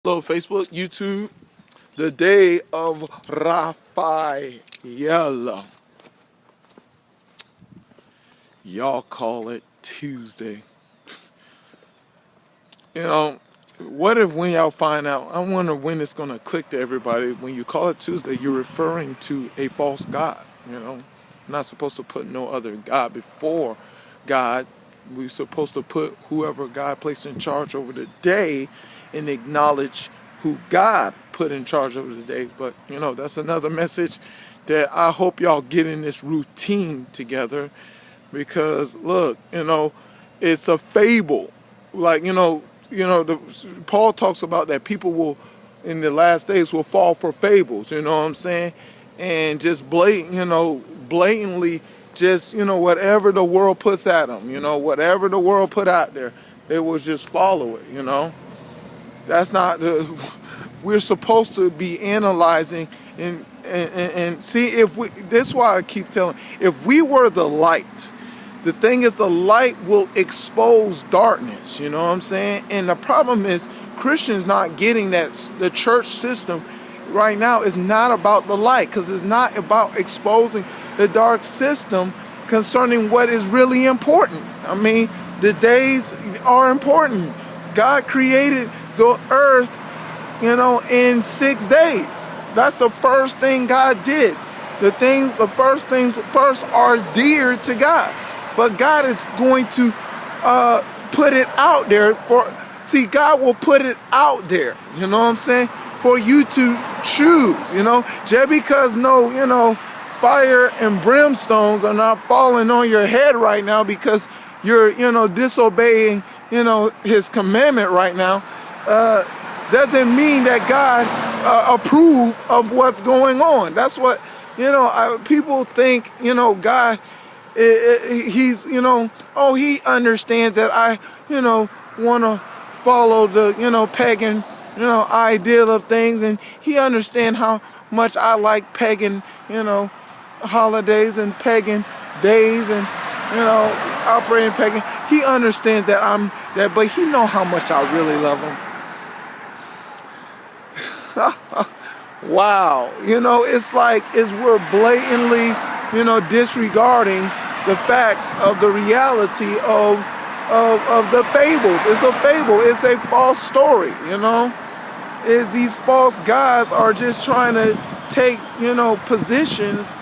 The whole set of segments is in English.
Hello, Facebook, YouTube. The day of Raphael. Y'all call it Tuesday. What if when y'all find out, I wonder when it's going to click to everybody. When you call it Tuesday, you're referring to a false God. You're not supposed to put no other God before God. We're supposed to put whoever God placed in charge over the day and acknowledge who God put in charge over the day. But, that's another message that I hope y'all get in this routine together. Because, look, it's a fable. Like, Paul talks about that people will, in the last days, will fall for fables, you know what I'm saying? And just blatantly just, whatever the world puts at them, whatever the world put out there, they will just follow it, That's not we're supposed to be analyzing and see if we, this is why I keep telling, if we were the light, the thing is the light will expose darkness, you know what I'm saying? And the problem is Christians not getting that the church system right now is not about the light, because it's not about exposing the dark system concerning what is really important. I mean, the days are important. God created the earth, in 6 days. That's the first thing God did. The first things first are dear to God. But God is going to put it out there God will put it out there, you know what I'm saying? For you to choose, just because fire and brimstones are not falling on your head right now because you're, disobeying, his commandment right now, doesn't mean that God approve of what's going on. That's what, people think, God, he's, he understands that I, want to follow the, pagan, ideal of things. And he understands how much I like pagan, holidays and pagan days and, operating pagan. He understands that, but he know how much I really love him. Wow, it's like we're blatantly, disregarding the facts of the reality of the fables. It's a fable. It's a false story. Is these false gods are just trying to take positions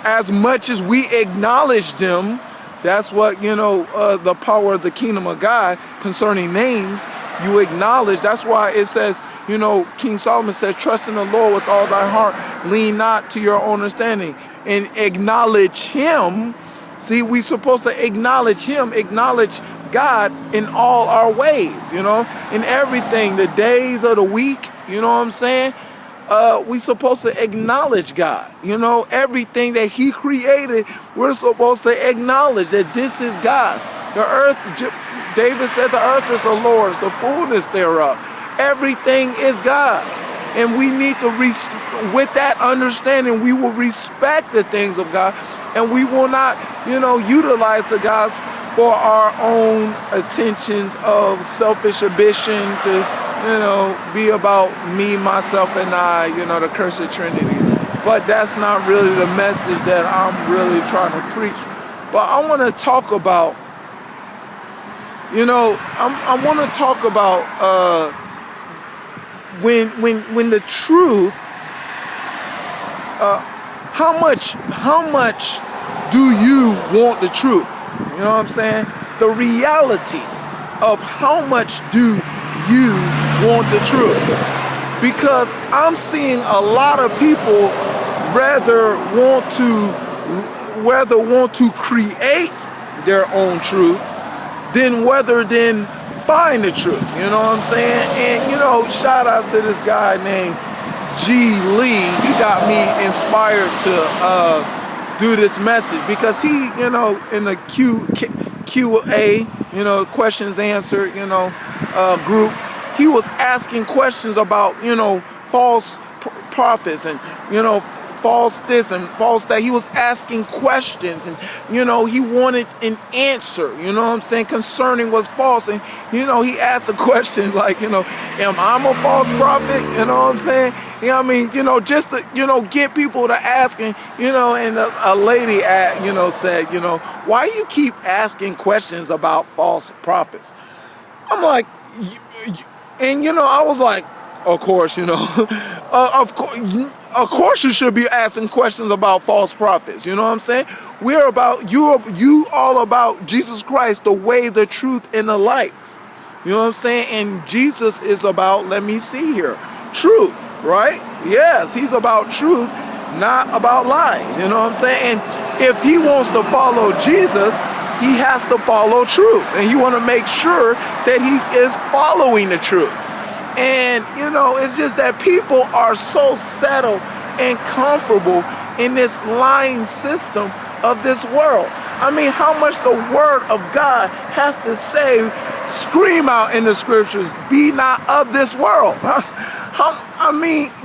as much as we acknowledge them. That's what the power of the kingdom of God concerning names. You acknowledge. That's why it says, King Solomon said, trust in the Lord with all thy heart, lean not to your own understanding, and acknowledge him. See, we're supposed to acknowledge him, acknowledge God in all our ways, in everything, the days of the week, you know what I'm saying? We're supposed to acknowledge God, everything that he created, we're supposed to acknowledge that this is God's. The earth, David said, the earth is the Lord's, the fullness thereof. Everything is God's. And we need to, with that understanding, we will respect the things of God, and we will not, utilize the gods for our own attentions of selfish ambition to, be about me, myself, and I, the cursed Trinity. But that's not really the message that I'm really trying to preach. But I want to talk about, I want to talk about when the truth, how much do you want the truth? You know what I'm saying? The reality of how much do you want the truth? Because I'm seeing a lot of people rather want to create their own truth than find the truth, you know what I'm saying? And shout out to this guy named G. Lee. He got me inspired to do this message, because he, in the QA, questions answered, group, he was asking questions about, false prophets and, false this and false that. He was asking questions, and he wanted an answer, what I'm saying, concerning what's false. And he asked a question like, am I a false prophet? What I'm saying? Just to get people to ask. And and a lady said, why do you keep asking questions about false prophets? I'm like, and I was like, of course, of course you should be asking questions about false prophets. You know what I'm saying? We're about you all about Jesus Christ, the way, the truth, and the life. You know what I'm saying? And Jesus is about, let me see here, truth, right? Yes, he's about truth, not about lies. You know what I'm saying? And if he wants to follow Jesus, he has to follow truth, and you want to make sure that he is following the truth. And it's just that people are so settled and comfortable in this lying system of this world. I mean, how much the word of God has to say, scream out in the scriptures, be not of this world.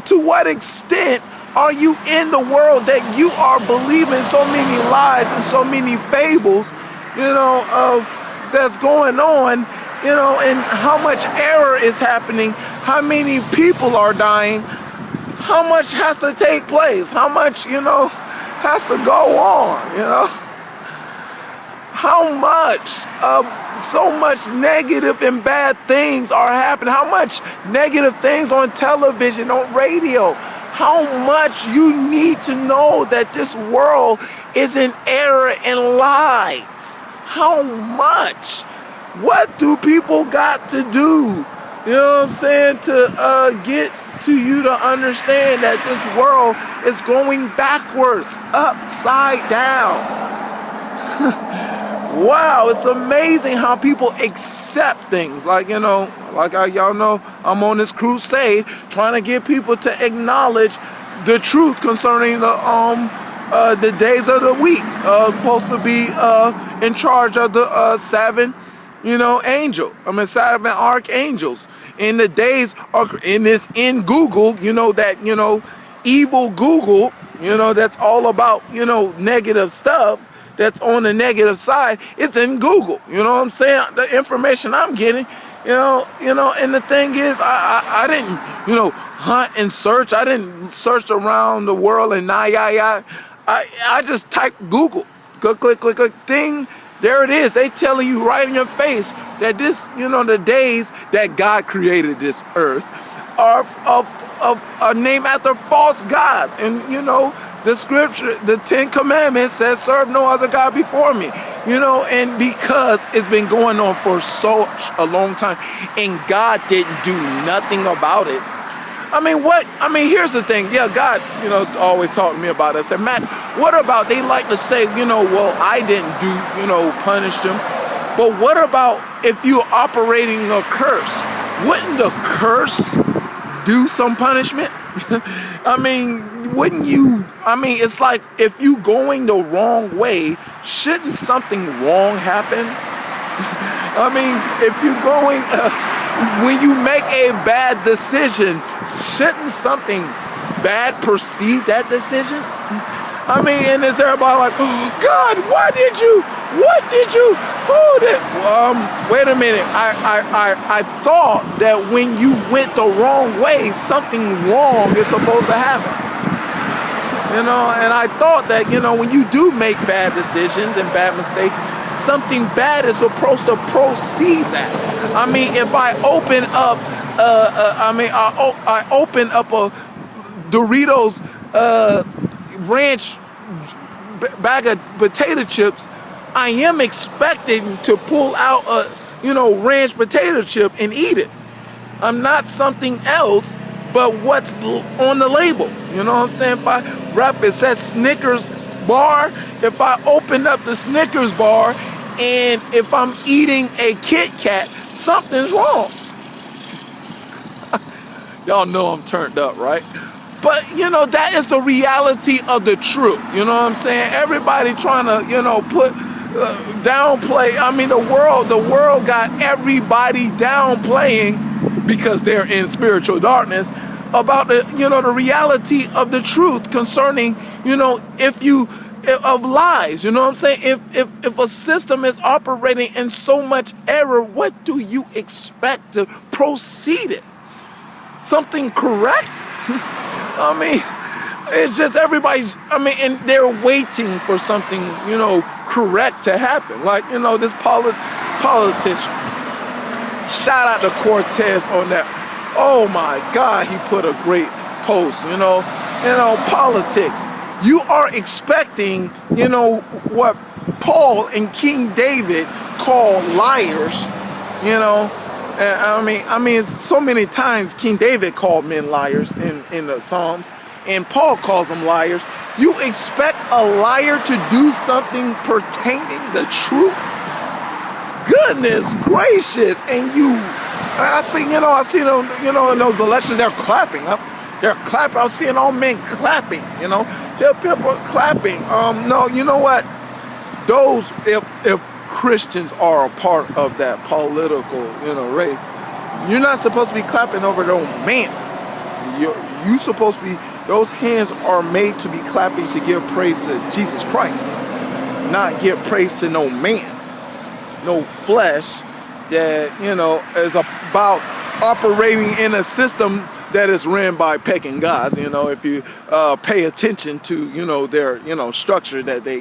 To what extent are you in the world that you are believing so many lies and so many fables, of that's going on, and how much error is happening, how many people are dying, how much has to take place, how much, has to go on, how much so much negative and bad things are happening, how much negative things on television, on radio, how much you need to know that this world is in error and lies. How much? What do people got to do? You know what I'm saying? To get to you to understand that this world is going backwards, upside down. Wow, it's amazing how people accept things. Like, y'all know, I'm on this crusade trying to get people to acknowledge the truth concerning the days of the week. Supposed to be in charge of the seven, seven archangels. And the days are in Google, that, evil Google, that's all about, negative stuff. That's on the negative side, it's in Google. You know what I'm saying? The information I'm getting, and the thing is, I didn't, hunt and search. I didn't search around the world and I just typed Google. Click, ding. There it is. They telling you right in your face that this, the days that God created this earth are named after false gods. And, the scripture, the 10 Commandments says, serve no other God before me. And because it's been going on for such a long time and God didn't do nothing about it. Here's the thing. Yeah, God, always talked to me about it. I said, Matt, what about, they like to say, well, I didn't do, punish them. But what about if you're operating a curse? Wouldn't the curse do some punishment? Wouldn't you, it's like if you going the wrong way, shouldn't something wrong happen? If you're going, when you make a bad decision, shouldn't something bad precede that decision? And is everybody like, oh, God, what did you, who did, wait a minute, I thought that when you went the wrong way, something wrong is supposed to happen. And I thought that, when you do make bad decisions and bad mistakes, something bad is supposed to precede that. If I open up, I open up a Doritos ranch bag of potato chips, I am expecting to pull out a, ranch potato chip and eat it. I'm not something else but what's on the label. You know what I'm saying? If I wrap it says Snickers bar, if I open up the Snickers bar and if I'm eating a Kit Kat, something's wrong. Y'all know I'm turned up, right? But, that is the reality of the truth. You know what I'm saying? Everybody trying to, put, downplay. The world got everybody downplaying because they're in spiritual darkness. about the, the reality of the truth concerning, of lies. You know what I'm saying? If a system is operating in so much error, what do you expect to proceed it? Something correct? I mean, it's just everybody's, and they're waiting for something, correct to happen. Like, this politician. Shout out to Cortez on that. Oh my God, he put a great post, politics. You are expecting, what Paul and King David called liars, and so many times King David called men liars in the Psalms, and Paul calls them liars. You expect a liar to do something pertaining the truth? Goodness gracious! And I see them, in those elections, they're clapping. They're clapping. I'm seeing all men clapping, people clapping. No, you know what? Those, if Christians are a part of that political, race, you're not supposed to be clapping over no man. You supposed to be, those hands are made to be clapping to give praise to Jesus Christ, not give praise to no man, no flesh that, is about operating in a system that is ran by pagan gods. If you pay attention to, their, structure that they,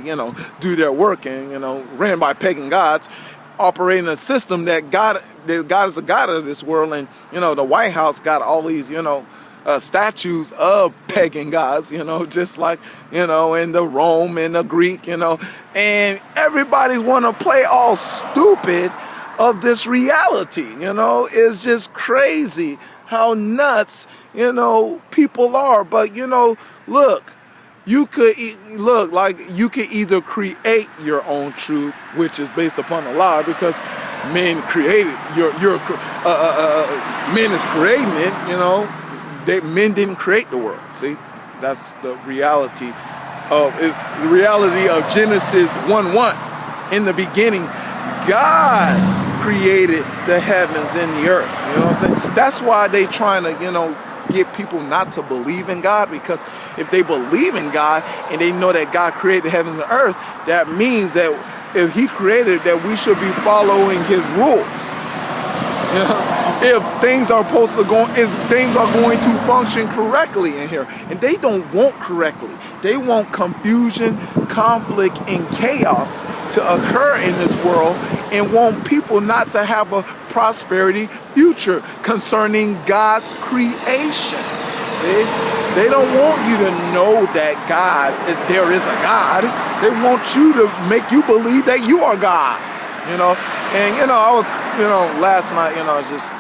do their work in, ran by pagan gods, operating a system that God is the God of this world. And, the White House got all these, statues of pagan gods, just like, in the Rome and the Greek, and everybody want to play all stupid of this reality. It's just crazy how nuts, people are. But, look, you could either create your own truth, which is based upon a lie, because men created men is creating it. Men didn't create the world. See, that's the reality of Genesis 1:1. In the beginning, God created the heavens and the earth. You know what I'm saying? That's why they trying to, get people not to believe in God, because if they believe in God and they know that God created the heavens and earth, that means that if He created, that we should be following His rules. If things are going to function correctly in here, and they don't want correctly. They want confusion, conflict, and chaos to occur in this world, and want people not to have a prosperity future concerning God's creation. See? They don't want you to know that there is a God. They want you to make you believe that you are God. And I was, last night, I was just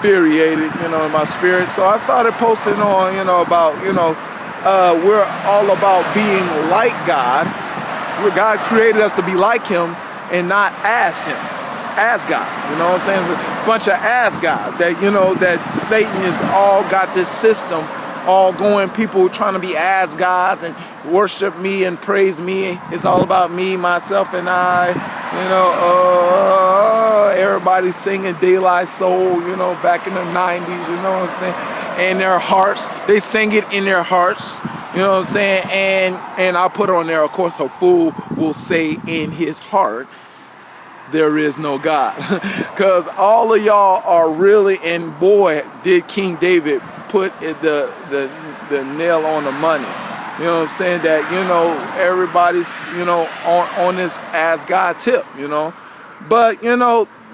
infuriated, in my spirit. So I started posting on, about, we're all about being like God. God created us to be like Him and not as Him, as gods. You know what I'm saying? It's a bunch of as gods that, that Satan is all got this system, all going, people trying to be as gods and worship me and praise me. It's all about me, myself, and I. Everybody singing De La Soul, back in the 90s, you know what I'm saying? In their hearts, they sing it in their hearts, you know what I'm saying? And I put on there, of course, a fool will say in his heart, there is no God. Because all of y'all are really, and boy, did King David put the nail on the money. You know what I'm saying? That, everybody's, on this as God tip, But,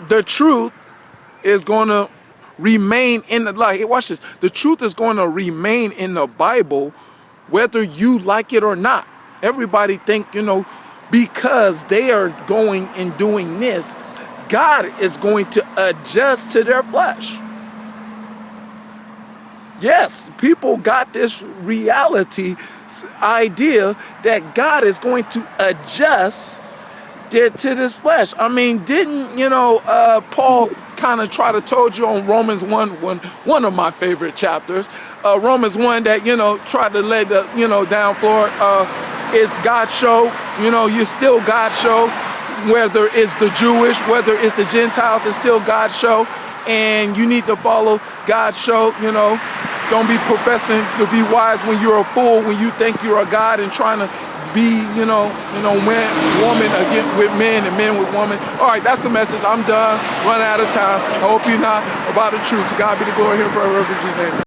the truth is going to remain in the, watch this. The truth is going to remain in the Bible, whether you like it or not. Everybody think, because they are going and doing this, God is going to adjust to their flesh. Yes, people got this reality idea that God is going to adjust to this flesh. Didn't, Paul kind of try to told you on Romans 1, one of my favorite chapters, Romans 1, that, tried to lay the, down for it's God's show, you're still God's show, whether it's the Jewish, whether it's the Gentiles, it's still God's show, and you need to follow God's show, Don't be professing to be wise when you're a fool, when you think you're a God and trying to be, man, woman again with men and men with women. All right, that's the message. I'm done. Running out of time. I hope you're not about the truth. To God be the glory here forever in Jesus' name.